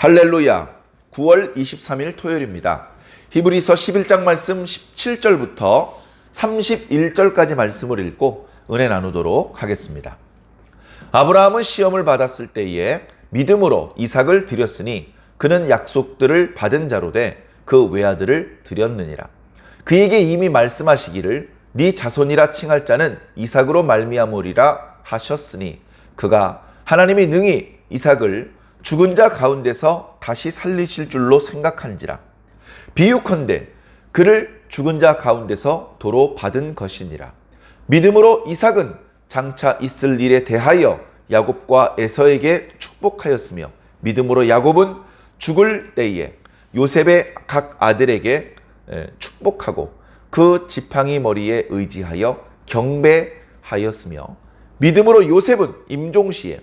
할렐루야. 9월 23일 토요일입니다. 히브리서 11장 말씀 17절부터 31절까지 말씀을 읽고 은혜 나누도록 하겠습니다. 아브라함은 시험을 받았을 때에 믿음으로 이삭을 드렸으니 그는 약속들을 받은 자로 돼 그 외아들을 드렸느니라. 그에게 이미 말씀하시기를 네 자손이라 칭할 자는 이삭으로 말미암으리라 하셨으니 그가 하나님이 능히 이삭을 죽은 자 가운데서 다시 살리실 줄로 생각한지라. 비유컨대 그를 죽은 자 가운데서 도로 받은 것이니라. 믿음으로 이삭은 장차 있을 일에 대하여 야곱과 에서에게 축복하였으며 믿음으로 야곱은 죽을 때에 요셉의 각 아들에게 축복하고 그 지팡이 머리에 의지하여 경배하였으며 믿음으로 요셉은 임종시에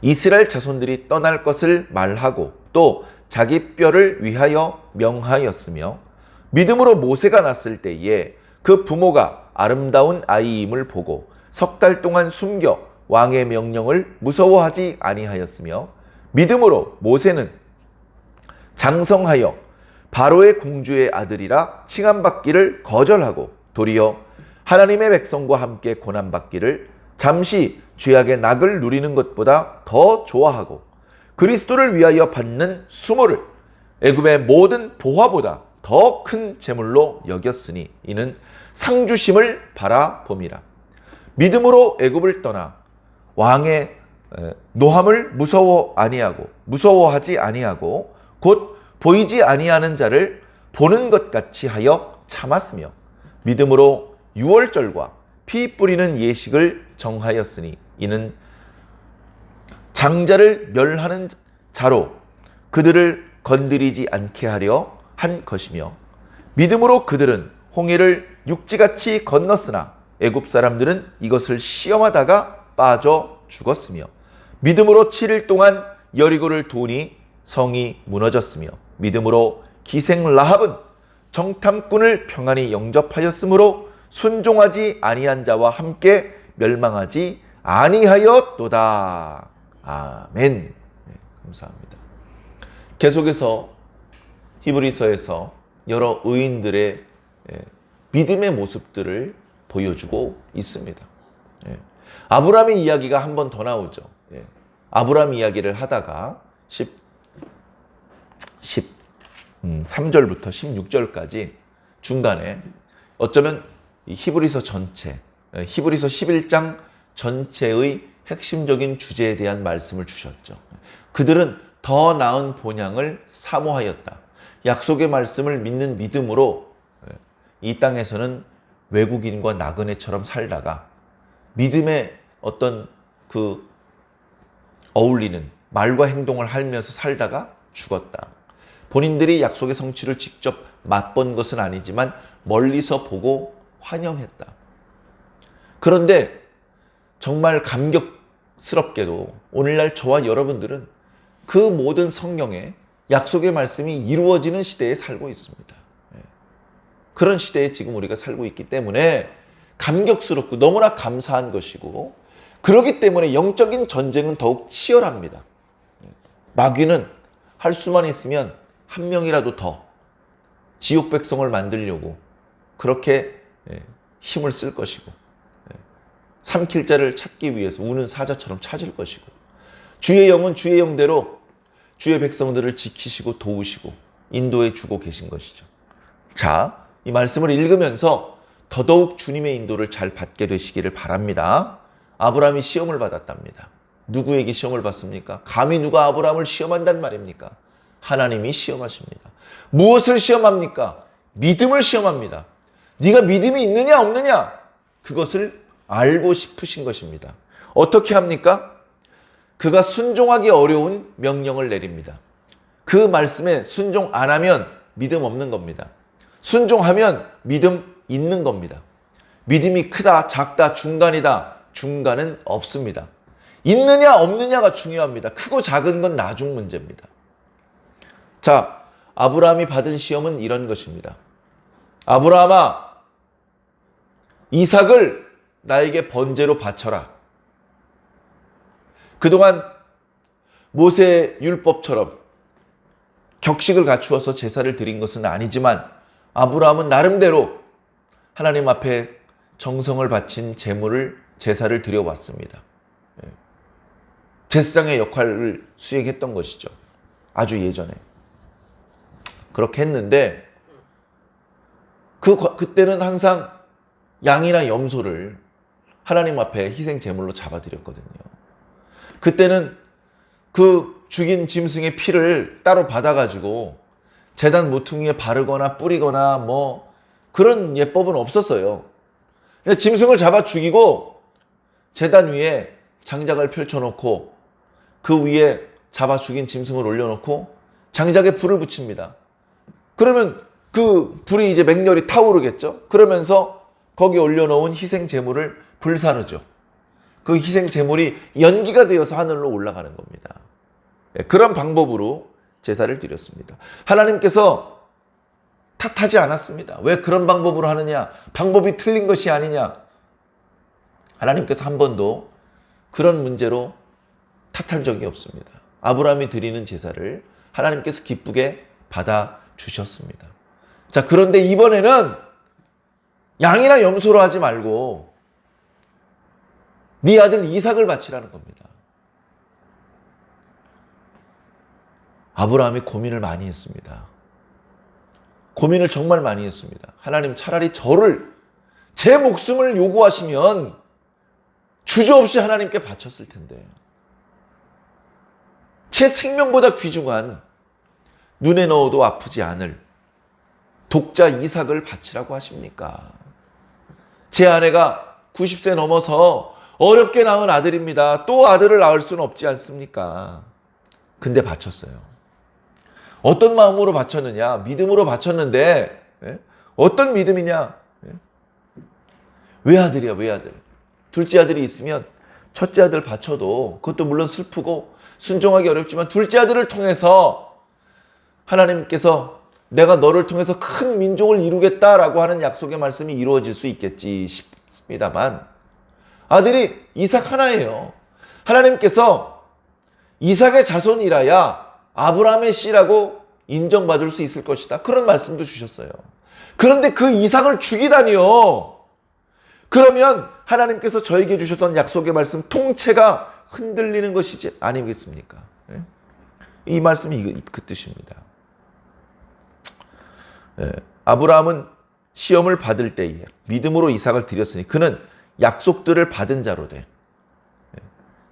이스라엘 자손들이 떠날 것을 말하고 또 자기 뼈를 위하여 명하였으며 믿음으로 모세가 났을 때에 그 부모가 아름다운 아이임을 보고 석 달 동안 숨겨 왕의 명령을 무서워하지 아니하였으며 믿음으로 모세는 장성하여 바로의 공주의 아들이라 칭함받기를 거절하고 도리어 하나님의 백성과 함께 고난받기를 잠시 죄악의 낙을 누리는 것보다 더 좋아하고 그리스도를 위하여 받는 수모를 애굽의 모든 보화보다 더 큰 재물로 여겼으니 이는 상주심을 바라봄이라. 믿음으로 애굽을 떠나 왕의 노함을 무서워하지 아니하고 곧 보이지 아니하는 자를 보는 것 같이 하여 참았으며 믿음으로 유월절과 피 뿌리는 예식을 정하였으니 이는 장자를 멸하는 자로 그들을 건드리지 않게 하려 한 것이며 믿음으로 그들은 홍해를 육지같이 건넜으나 애굽 사람들은 이것을 시험하다가 빠져 죽었으며 믿음으로 7일 동안 여리고를 도니 성이 무너졌으며 믿음으로 기생 라합은 정탐꾼을 평안히 영접하였으므로 순종하지 아니한 자와 함께 멸망하지 아니하였도다. 아멘. 네, 감사합니다. 계속해서 히브리서에서 여러 의인들의 믿음의 모습들을 보여주고 있습니다. 아브라함의 이야기가 한 번 더 나오죠. 아브라함 이야기를 하다가 13절부터 16절까지 중간에 어쩌면 히브리서 전체, 히브리서 11장 전체의 핵심적인 주제에 대한 말씀을 주셨죠. 그들은 더 나은 본향을 사모하였다. 약속의 말씀을 믿는 믿음으로 이 땅에서는 외국인과 나그네처럼 살다가 믿음의 어떤 그 어울리는 말과 행동을 하면서 살다가 죽었다. 본인들이 약속의 성취를 직접 맛본 것은 아니지만 멀리서 보고 환영했다. 그런데 정말 감격스럽게도 오늘날 저와 여러분들은 그 모든 성경에 약속의 말씀이 이루어지는 시대에 살고 있습니다. 그런 시대에 지금 우리가 살고 있기 때문에 감격스럽고 너무나 감사한 것이고 그렇기 때문에 영적인 전쟁은 더욱 치열합니다. 마귀는 할 수만 있으면 한 명이라도 더 지옥 백성을 만들려고 그렇게 힘을 쓸 것이고 삼킬 자를 찾기 위해서 우는 사자처럼 찾을 것이고 주의 영은 주의 영대로 주의 백성들을 지키시고 도우시고 인도해 주고 계신 것이죠. 자, 이 말씀을 읽으면서 더더욱 주님의 인도를 잘 받게 되시기를 바랍니다. 아브라함이 시험을 받았답니다. 누구에게 시험을 받습니까? 감히 누가 아브라함을 시험한단 말입니까? 하나님이 시험하십니다. 무엇을 시험합니까? 믿음을 시험합니다. 네가 믿음이 있느냐 없느냐? 그것을 알고 싶으신 것입니다. 어떻게 합니까? 그가 순종하기 어려운 명령을 내립니다. 그 말씀에 순종 안 하면 믿음 없는 겁니다. 순종하면 믿음 있는 겁니다. 믿음이 크다, 작다, 중간이다. 중간은 없습니다. 있느냐 없느냐가 중요합니다. 크고 작은 건 나중 문제입니다. 자, 아브라함이 받은 시험은 이런 것입니다. 아브라함아, 이삭을 나에게 번제로 바쳐라. 그동안 모세 율법처럼 격식을 갖추어서 제사를 드린 것은 아니지만 아브라함은 나름대로 하나님 앞에 정성을 바친 제사를 드려왔습니다. 제사장의 역할을 수행했던 것이죠. 아주 예전에. 그렇게 했는데 그때는 항상 양이나 염소를 하나님 앞에 희생 제물로 잡아드렸거든요. 그때는 그 죽인 짐승의 피를 따로 받아가지고 제단 모퉁이에 바르거나 뿌리거나 뭐 그런 예법은 없었어요. 그냥 짐승을 잡아 죽이고 제단 위에 장작을 펼쳐놓고 그 위에 잡아 죽인 짐승을 올려놓고 장작에 불을 붙입니다. 그러면 그 불이 이제 맹렬히 타오르겠죠. 그러면서 거기 올려놓은 희생 제물을 불사르죠. 그 희생 제물이 연기가 되어서 하늘로 올라가는 겁니다. 그런 방법으로 제사를 드렸습니다. 하나님께서 탓하지 않았습니다. 왜 그런 방법으로 하느냐? 방법이 틀린 것이 아니냐? 하나님께서 한 번도 그런 문제로 탓한 적이 없습니다. 아브라함이 드리는 제사를 하나님께서 기쁘게 받아주셨습니다. 자, 그런데 이번에는 양이나 염소로 하지 말고 네 아들 이삭을 바치라는 겁니다. 아브라함이 고민을 많이 했습니다. 고민을 정말 많이 했습니다. 하나님, 차라리 제 목숨을 요구하시면 주저없이 하나님께 바쳤을 텐데 제 생명보다 귀중한 눈에 넣어도 아프지 않을 독자 이삭을 바치라고 하십니까? 제 아내가 90세 넘어서 어렵게 낳은 아들입니다. 또 아들을 낳을 수는 없지 않습니까? 근데 바쳤어요. 어떤 마음으로 바쳤느냐? 믿음으로 바쳤는데 어떤 믿음이냐? 외아들이야, 외아들. 둘째 아들이 있으면 첫째 아들 바쳐도 그것도 물론 슬프고 순종하기 어렵지만 둘째 아들을 통해서 하나님께서 내가 너를 통해서 큰 민족을 이루겠다라고 하는 약속의 말씀이 이루어질 수 있겠지 싶습니다만 아들이 이삭 하나예요. 하나님께서 이삭의 자손이라야 아브라함의 씨라고 인정받을 수 있을 것이다. 그런 말씀도 주셨어요. 그런데 그 이삭을 죽이다니요. 그러면 하나님께서 저에게 주셨던 약속의 말씀 통째가 흔들리는 것이지 아니겠습니까? 이 말씀이 그 뜻입니다. 아브라함은 시험을 받을 때에 믿음으로 이삭을 드렸으니 그는 약속들을 받은 자로 돼.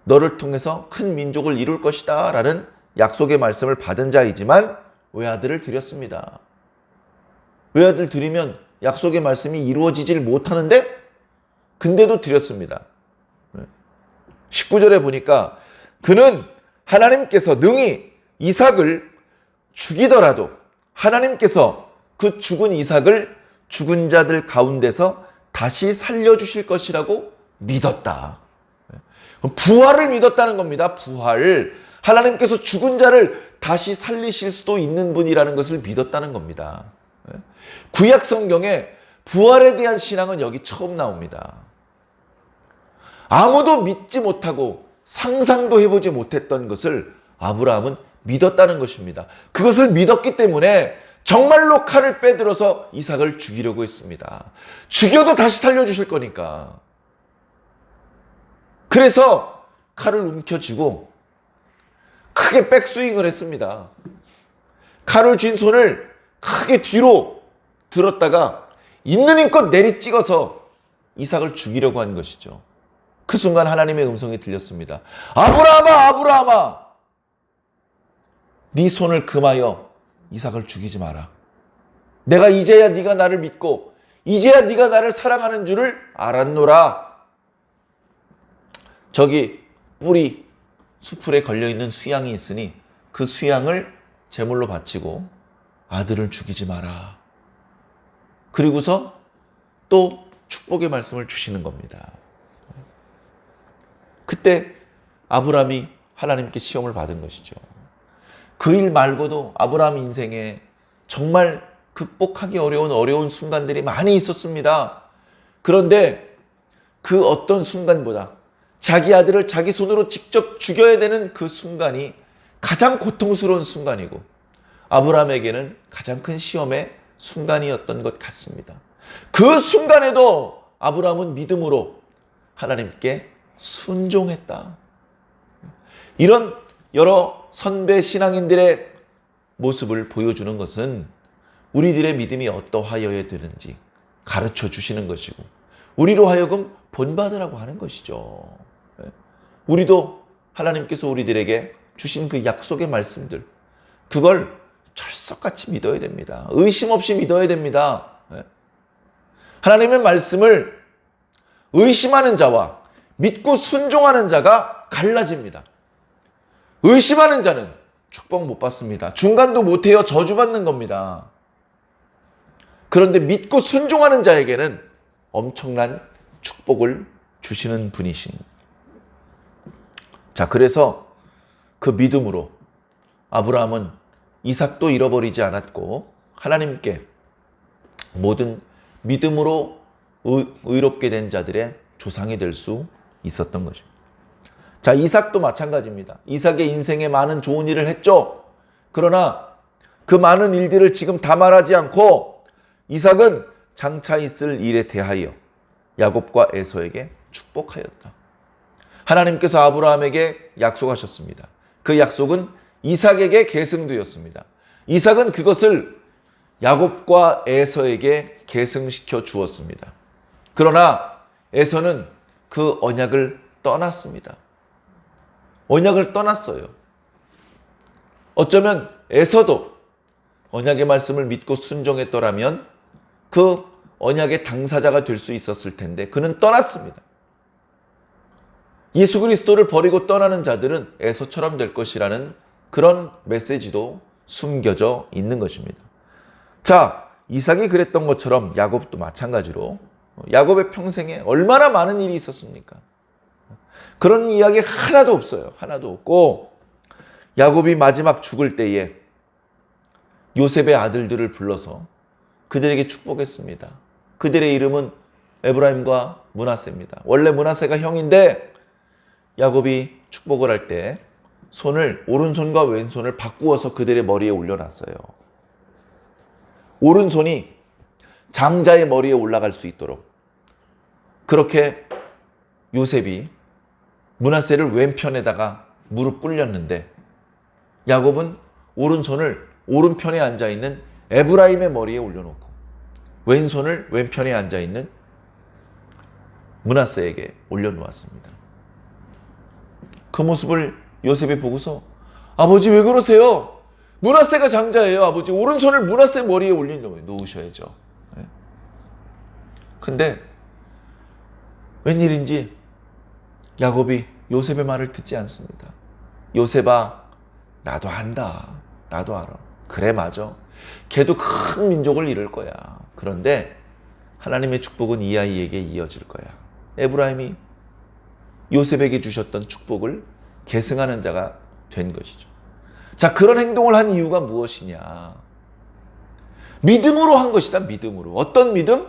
너를 통해서 큰 민족을 이룰 것이다 라는 약속의 말씀을 받은 자이지만 외아들을 드렸습니다. 외아들 드리면 약속의 말씀이 이루어지질 못하는데 근데도 드렸습니다. 19절에 보니까 그는 하나님께서 능히 이삭을 죽이더라도 하나님께서 그 죽은 이삭을 죽은 자들 가운데서 다시 살려주실 것이라고 믿었다. 부활을 믿었다는 겁니다. 부활. 하나님께서 죽은 자를 다시 살리실 수도 있는 분이라는 것을 믿었다는 겁니다. 구약 성경에 부활에 대한 신앙은 여기 처음 나옵니다. 아무도 믿지 못하고 상상도 해보지 못했던 것을 아브라함은 믿었다는 것입니다. 그것을 믿었기 때문에 정말로 칼을 빼들어서 이삭을 죽이려고 했습니다. 죽여도 다시 살려주실 거니까. 그래서 칼을 움켜쥐고 크게 백스윙을 했습니다. 칼을 쥔 손을 크게 뒤로 들었다가 있는 힘껏 내리 찍어서 이삭을 죽이려고 한 것이죠. 그 순간 하나님의 음성이 들렸습니다. 아브라함아, 아브라함아, 네 손을 금하여 이삭을 죽이지 마라. 내가 이제야 네가 나를 믿고 이제야 네가 나를 사랑하는 줄을 알았노라. 저기 뿌리 수풀에 걸려있는 수양이 있으니 그 수양을 제물로 바치고 아들을 죽이지 마라. 그리고서 또 축복의 말씀을 주시는 겁니다. 그때 아브라함이 하나님께 시험을 받은 것이죠. 그 일 말고도 아브라함 인생에 정말 극복하기 어려운 순간들이 많이 있었습니다. 그런데 그 어떤 순간보다 자기 아들을 자기 손으로 직접 죽여야 되는 그 순간이 가장 고통스러운 순간이고 아브라함에게는 가장 큰 시험의 순간이었던 것 같습니다. 그 순간에도 아브라함은 믿음으로 하나님께 순종했다. 이런 여러 선배 신앙인들의 모습을 보여주는 것은 우리들의 믿음이 어떠하여야 되는지 가르쳐 주시는 것이고 우리로 하여금 본받으라고 하는 것이죠. 우리도 하나님께서 우리들에게 주신 그 약속의 말씀들, 그걸 철석같이 믿어야 됩니다. 의심 없이 믿어야 됩니다. 하나님의 말씀을 의심하는 자와 믿고 순종하는 자가 갈라집니다. 의심하는 자는 축복 못 받습니다. 중간도 못해요. 저주받는 겁니다. 그런데 믿고 순종하는 자에게는 엄청난 축복을 주시는 분이신. 자, 그래서 그 믿음으로 아브라함은 이삭도 잃어버리지 않았고 하나님께 모든 믿음으로 의롭게 된 자들의 조상이 될 수 있었던 것입니다. 자, 이삭도 마찬가지입니다. 이삭의 인생에 많은 좋은 일을 했죠. 그러나 그 많은 일들을 지금 다 말하지 않고 이삭은 장차 있을 일에 대하여 야곱과 에서에게 축복하였다. 하나님께서 아브라함에게 약속하셨습니다. 그 약속은 이삭에게 계승되었습니다. 이삭은 그것을 야곱과 에서에게 계승시켜 주었습니다. 그러나 에서는 그 언약을 떠났습니다. 언약을 떠났어요. 어쩌면 에서도 언약의 말씀을 믿고 순종했더라면 그 언약의 당사자가 될 수 있었을 텐데 그는 떠났습니다. 예수 그리스도를 버리고 떠나는 자들은 에서처럼 될 것이라는 그런 메시지도 숨겨져 있는 것입니다. 자, 이삭이 그랬던 것처럼 야곱도 마찬가지로 야곱의 평생에 얼마나 많은 일이 있었습니까? 그런 이야기 하나도 없어요. 하나도 없고 야곱이 마지막 죽을 때에 요셉의 아들들을 불러서 그들에게 축복했습니다. 그들의 이름은 에브라임과 므낫세입니다. 원래 므낫세가 형인데 야곱이 축복을 할 때 손을 오른손과 왼손을 바꾸어서 그들의 머리에 올려놨어요. 오른손이 장자의 머리에 올라갈 수 있도록 그렇게 요셉이 므낫세를 왼편에다가 무릎 꿇렸는데 야곱은 오른손을 오른편에 앉아있는 에브라임의 머리에 올려놓고 왼손을 왼편에 앉아있는 므낫세에게 올려놓았습니다. 그 모습을 요셉이 보고서 아버지 왜 그러세요? 므낫세가 장자예요. 아버지 오른손을 므낫세 머리에 올려놓으셔야죠. 근데 웬일인지 야곱이 요셉의 말을 듣지 않습니다. 요셉아, 나도 안다. 나도 알아. 그래, 맞아. 걔도 큰 민족을 이룰 거야. 그런데 하나님의 축복은 이 아이에게 이어질 거야. 에브라임이 요셉에게 주셨던 축복을 계승하는 자가 된 것이죠. 자, 그런 행동을 한 이유가 무엇이냐? 믿음으로 한 것이다. 믿음으로. 어떤 믿음?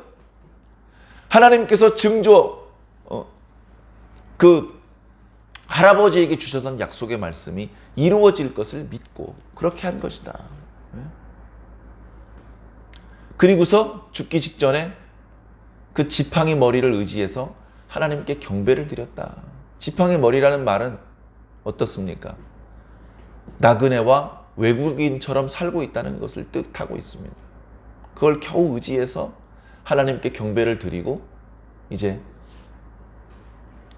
하나님께서 그 할아버지에게 주셨던 약속의 말씀이 이루어질 것을 믿고 그렇게 한 것이다. 그리고서 죽기 직전에 그 지팡이 머리를 의지해서 하나님께 경배를 드렸다. 지팡이 머리라는 말은 어떻습니까? 나그네와 외국인처럼 살고 있다는 것을 뜻하고 있습니다. 그걸 겨우 의지해서 하나님께 경배를 드리고 이제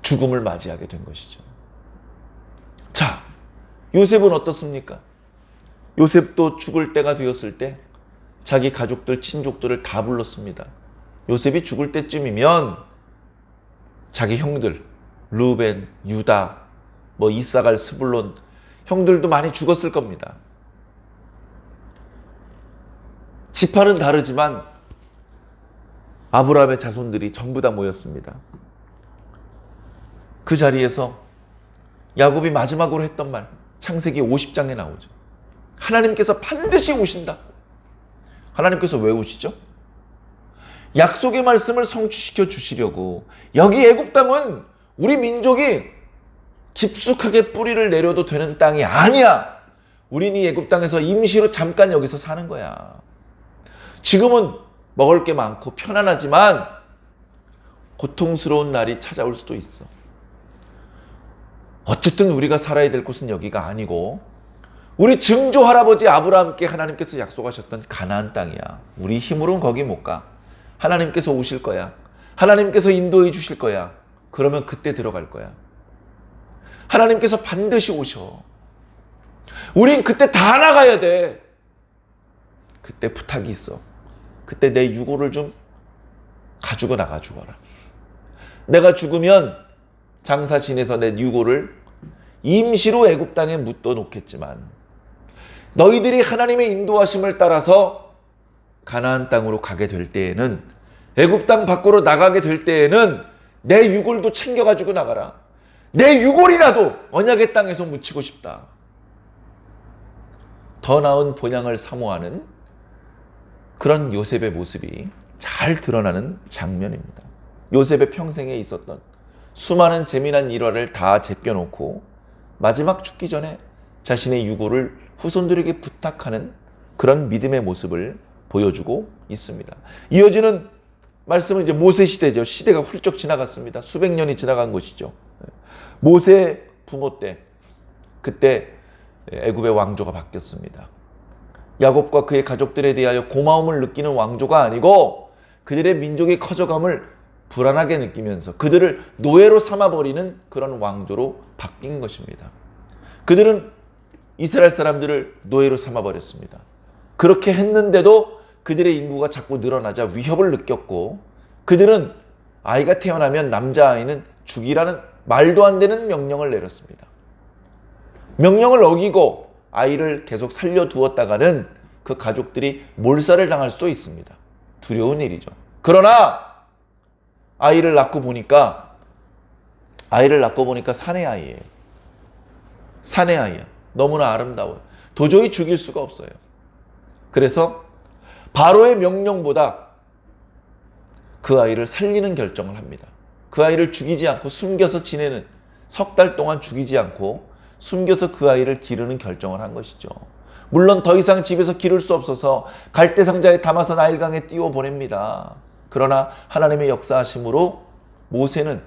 죽음을 맞이하게 된 것이죠. 자, 요셉은 어떻습니까? 요셉도 죽을 때가 되었을 때 자기 가족들, 친족들을 다 불렀습니다. 요셉이 죽을 때쯤이면 자기 형들, 르벤, 유다, 이사갈, 스불론 형들도 많이 죽었을 겁니다. 지파는 다르지만 아브라함의 자손들이 전부 다 모였습니다. 그 자리에서 야곱이 마지막으로 했던 말, 창세기 50장에 나오죠. 하나님께서 반드시 오신다. 하나님께서 왜 오시죠? 약속의 말씀을 성취시켜 주시려고. 여기 애굽 땅은 우리 민족이 깊숙하게 뿌리를 내려도 되는 땅이 아니야. 우린 이 애굽 땅에서 임시로 잠깐 여기서 사는 거야. 지금은 먹을 게 많고 편안하지만 고통스러운 날이 찾아올 수도 있어. 어쨌든 우리가 살아야 될 곳은 여기가 아니고 우리 증조 할아버지 아브라함께 하나님께서 약속하셨던 가나안 땅이야. 우리 힘으로는 거기 못 가. 하나님께서 오실 거야. 하나님께서 인도해 주실 거야. 그러면 그때 들어갈 거야. 하나님께서 반드시 오셔. 우린 그때 다 나가야 돼. 그때 부탁이 있어. 그때 내 유고를 좀 가지고 나가 죽어라. 내가 죽으면 장사 지내서 내 유고를 임시로 애굽 땅에 묻어 놓겠지만 너희들이 하나님의 인도하심을 따라서 가나안 땅으로 가게 될 때에는, 애굽 땅 밖으로 나가게 될 때에는 내 유골도 챙겨가지고 나가라. 내 유골이라도 언약의 땅에서 묻히고 싶다. 더 나은 본향을 사모하는 그런 요셉의 모습이 잘 드러나는 장면입니다. 요셉의 평생에 있었던 수많은 재미난 일화를 다 제껴놓고 마지막 죽기 전에 자신의 유고를 후손들에게 부탁하는 그런 믿음의 모습을 보여주고 있습니다. 이어지는 말씀은 이제 모세 시대죠. 시대가 훌쩍 지나갔습니다. 수백 년이 지나간 것이죠. 모세 부모 때, 그때 애굽의 왕조가 바뀌었습니다. 야곱과 그의 가족들에 대하여 고마움을 느끼는 왕조가 아니고 그들의 민족의 커져감을 불안하게 느끼면서 그들을 노예로 삼아버리는 그런 왕조로 바뀐 것입니다. 그들은 이스라엘 사람들을 노예로 삼아버렸습니다. 그렇게 했는데도 그들의 인구가 자꾸 늘어나자 위협을 느꼈고, 그들은 아이가 태어나면 남자아이는 죽이라는 말도 안 되는 명령을 내렸습니다. 명령을 어기고 아이를 계속 살려두었다가는 그 가족들이 몰살을 당할 수도 있습니다. 두려운 일이죠. 그러나 아이를 낳고 보니까 사내 아이예요. 사내 아이야. 너무나 아름다워요. 도저히 죽일 수가 없어요. 그래서 바로의 명령보다 그 아이를 살리는 결정을 합니다. 그 아이를 죽이지 않고 숨겨서 지내는, 석 달 동안 죽이지 않고 숨겨서 그 아이를 기르는 결정을 한 것이죠. 물론 더 이상 집에서 기를 수 없어서 갈대상자에 담아서 나일강에 띄워 보냅니다. 그러나 하나님의 역사하심으로 모세는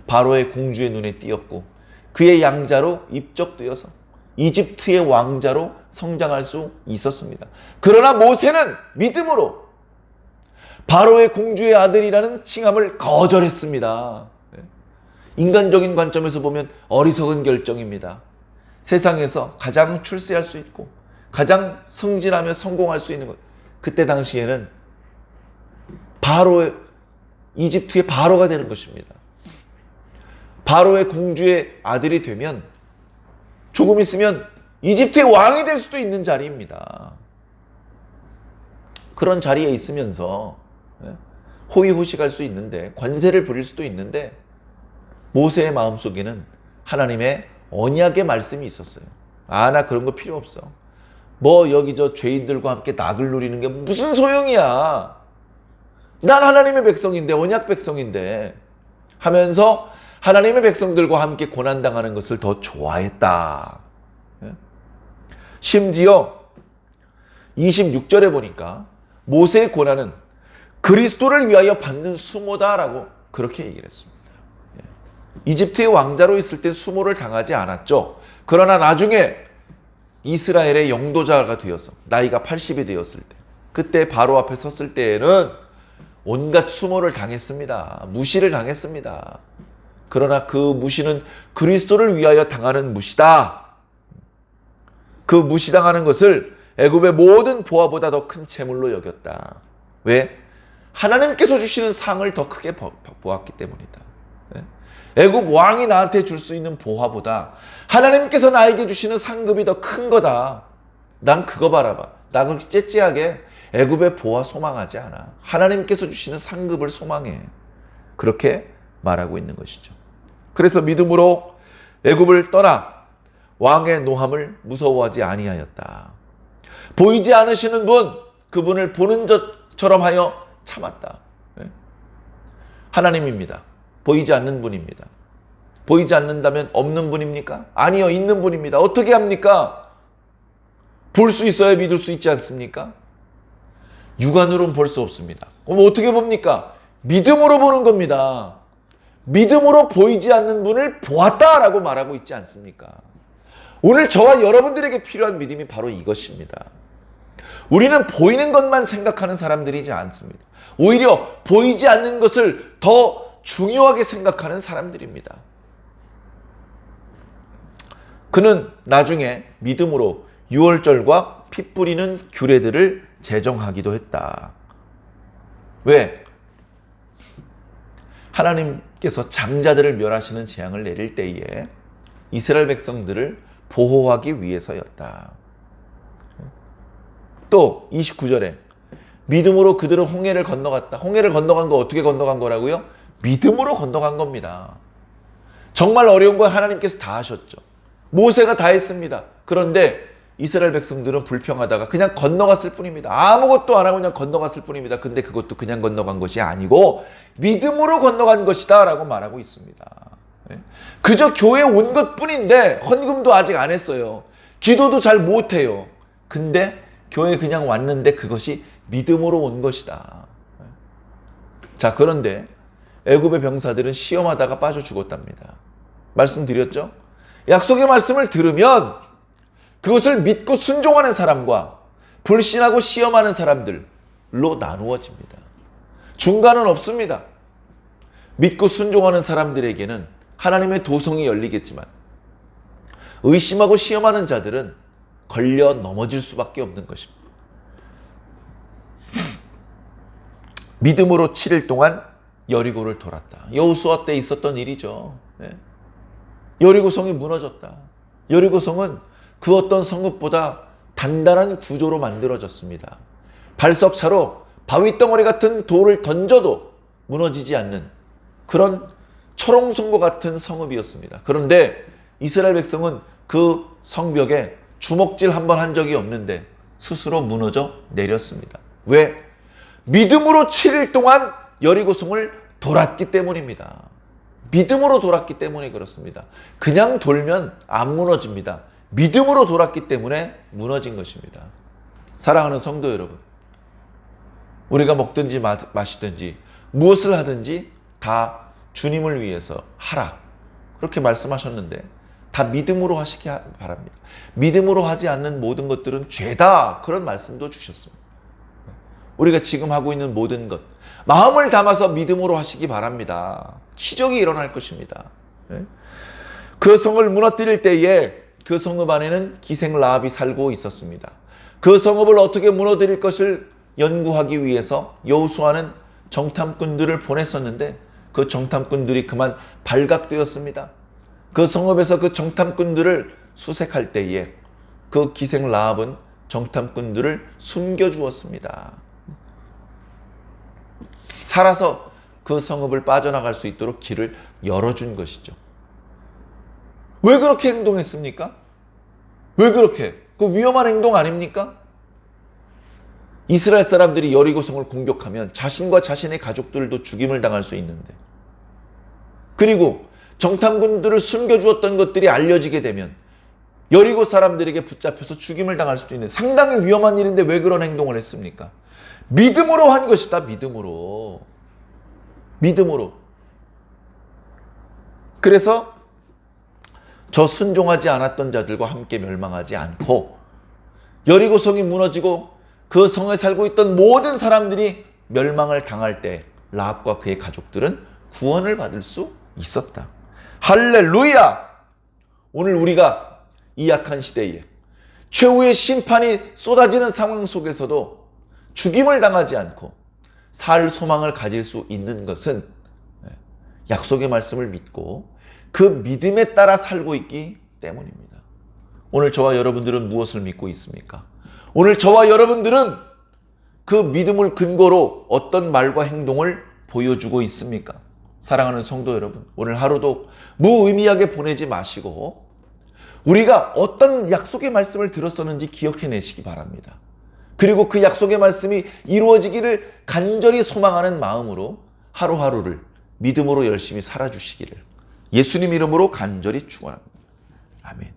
바로의 공주의 눈에 띄었고 그의 양자로 입적되어서 이집트의 왕자로 성장할 수 있었습니다. 그러나 모세는 믿음으로 바로의 공주의 아들이라는 칭함을 거절했습니다. 인간적인 관점에서 보면 어리석은 결정입니다. 세상에서 가장 출세할 수 있고 가장 승진하며 성공할 수 있는 것, 그때 당시에는 이집트의 바로가 되는 것입니다. 바로의 공주의 아들이 되면 조금 있으면 이집트의 왕이 될 수도 있는 자리입니다. 그런 자리에 있으면서 호의호식할 수 있는데, 관세를 부릴 수도 있는데, 모세의 마음속에는 하나님의 언약의 말씀이 있었어요. 나 그런 거 필요 없어. 여기 죄인들과 함께 낙을 누리는 게 무슨 소용이야. 난 하나님의 백성인데, 언약 백성인데 하면서 하나님의 백성들과 함께 고난당하는 것을 더 좋아했다. 심지어 26절에 보니까 모세의 고난은 그리스도를 위하여 받는 수모다라고 그렇게 얘기를 했습니다. 이집트의 왕자로 있을 때 수모를 당하지 않았죠. 그러나 나중에 이스라엘의 영도자가 되어서 나이가 80이 되었을 때, 그때 바로 앞에 섰을 때에는 온갖 수모를 당했습니다. 무시를 당했습니다. 그러나 그 무시는 그리스도를 위하여 당하는 무시다. 그 무시당하는 것을 애굽의 모든 보화보다 더 큰 재물로 여겼다. 왜? 하나님께서 주시는 상을 더 크게 보았기 때문이다. 애굽 왕이 나한테 줄 수 있는 보화보다 하나님께서 나에게 주시는 상급이 더 큰 거다. 난 그거 바라봐. 나 그렇게 째째하게 애굽의 보화 소망하지 않아. 하나님께서 주시는 상급을 소망해. 그렇게 말하고 있는 것이죠. 그래서 믿음으로 애굽을 떠나 왕의 노함을 무서워하지 아니하였다. 보이지 않으시는 분, 그분을 보는 것처럼 하여 참았다. 하나님입니다. 보이지 않는 분입니다. 보이지 않는다면 없는 분입니까? 아니요, 있는 분입니다. 어떻게 합니까? 볼 수 있어야 믿을 수 있지 않습니까? 육안으로는 볼 수 없습니다. 그럼 어떻게 봅니까? 믿음으로 보는 겁니다. 믿음으로 보이지 않는 분을 보았다라고 말하고 있지 않습니까? 오늘 저와 여러분들에게 필요한 믿음이 바로 이것입니다. 우리는 보이는 것만 생각하는 사람들이지 않습니다. 오히려 보이지 않는 것을 더 중요하게 생각하는 사람들입니다. 그는 나중에 믿음으로 유월절과 피 뿌리는 규례들을 제정하기도 했다. 왜? 하나님께서 장자들을 멸하시는 재앙을 내릴 때에 이스라엘 백성들을 보호하기 위해서였다. 또 29절에 믿음으로 그들은 홍해를 건너갔다. 홍해를 건너간 거 어떻게 건너간 거라고요? 믿음으로 건너간 겁니다. 정말 어려운 거 하나님께서 다 하셨죠. 모세가 다 했습니다. 그런데 이스라엘 백성들은 불평하다가 그냥 건너갔을 뿐입니다. 아무것도 안 하고 그냥 건너갔을 뿐입니다. 근데 그것도 그냥 건너간 것이 아니고 믿음으로 건너간 것이다 라고 말하고 있습니다. 그저 교회에 온 것뿐인데 헌금도 아직 안 했어요. 기도도 잘 못해요. 근데 교회에 그냥 왔는데 그것이 믿음으로 온 것이다. 자, 그런데 애굽의 병사들은 시험하다가 빠져 죽었답니다. 말씀드렸죠? 약속의 말씀을 들으면 그것을 믿고 순종하는 사람과 불신하고 시험하는 사람들로 나누어집니다. 중간은 없습니다. 믿고 순종하는 사람들에게는 하나님의 도성이 열리겠지만 의심하고 시험하는 자들은 걸려 넘어질 수밖에 없는 것입니다. 믿음으로 7일 동안 여리고를 돌았다. 여호수아 때 있었던 일이죠. 여리고성이 무너졌다. 여리고성은 그 어떤 성읍보다 단단한 구조로 만들어졌습니다. 발석차로 바위덩어리 같은 돌을 던져도 무너지지 않는 그런 철옹성과 같은 성읍이었습니다. 그런데 이스라엘 백성은 그 성벽에 주먹질 한번 한 적이 없는데 스스로 무너져 내렸습니다. 왜? 믿음으로 7일 동안 여리고성을 돌았기 때문입니다. 믿음으로 돌았기 때문에 그렇습니다. 그냥 돌면 안 무너집니다. 믿음으로 돌았기 때문에 무너진 것입니다. 사랑하는 성도 여러분, 우리가 먹든지 마시든지 무엇을 하든지 다 주님을 위해서 하라. 그렇게 말씀하셨는데 다 믿음으로 하시기 바랍니다. 믿음으로 하지 않는 모든 것들은 죄다. 그런 말씀도 주셨습니다. 우리가 지금 하고 있는 모든 것, 마음을 담아서 믿음으로 하시기 바랍니다. 기적이 일어날 것입니다. 그 성을 무너뜨릴 때에 그 성읍 안에는 기생 라합이 살고 있었습니다. 그 성읍을 어떻게 무너뜨릴 것을 연구하기 위해서 여호수아는 정탐꾼들을 보냈었는데 그 정탐꾼들이 그만 발각되었습니다. 그 성읍에서 그 정탐꾼들을 수색할 때에 그 기생 라합은 정탐꾼들을 숨겨주었습니다. 살아서 그 성읍을 빠져나갈 수 있도록 길을 열어준 것이죠. 왜 그렇게 행동했습니까? 왜 그렇게? 그 위험한 행동 아닙니까? 이스라엘 사람들이 여리고성을 공격하면 자신과 자신의 가족들도 죽임을 당할 수 있는데, 그리고 정탐꾼들을 숨겨주었던 것들이 알려지게 되면 여리고 사람들에게 붙잡혀서 죽임을 당할 수도 있는 상당히 위험한 일인데 왜 그런 행동을 했습니까? 믿음으로 한 것이다. 믿음으로. 그래서 저 순종하지 않았던 자들과 함께 멸망하지 않고 여리고성이 무너지고 그 성에 살고 있던 모든 사람들이 멸망을 당할 때 라합과 그의 가족들은 구원을 받을 수 있었다. 할렐루야! 오늘 우리가 이 약한 시대에 최후의 심판이 쏟아지는 상황 속에서도 죽임을 당하지 않고 살 소망을 가질 수 있는 것은 약속의 말씀을 믿고 그 믿음에 따라 살고 있기 때문입니다. 오늘 저와 여러분들은 무엇을 믿고 있습니까? 오늘 저와 여러분들은 그 믿음을 근거로 어떤 말과 행동을 보여주고 있습니까? 사랑하는 성도 여러분, 오늘 하루도 무의미하게 보내지 마시고 우리가 어떤 약속의 말씀을 들었었는지 기억해내시기 바랍니다. 그리고 그 약속의 말씀이 이루어지기를 간절히 소망하는 마음으로 하루하루를 믿음으로 열심히 살아주시기를 예수님 이름으로 간절히 축원합니다. 아멘.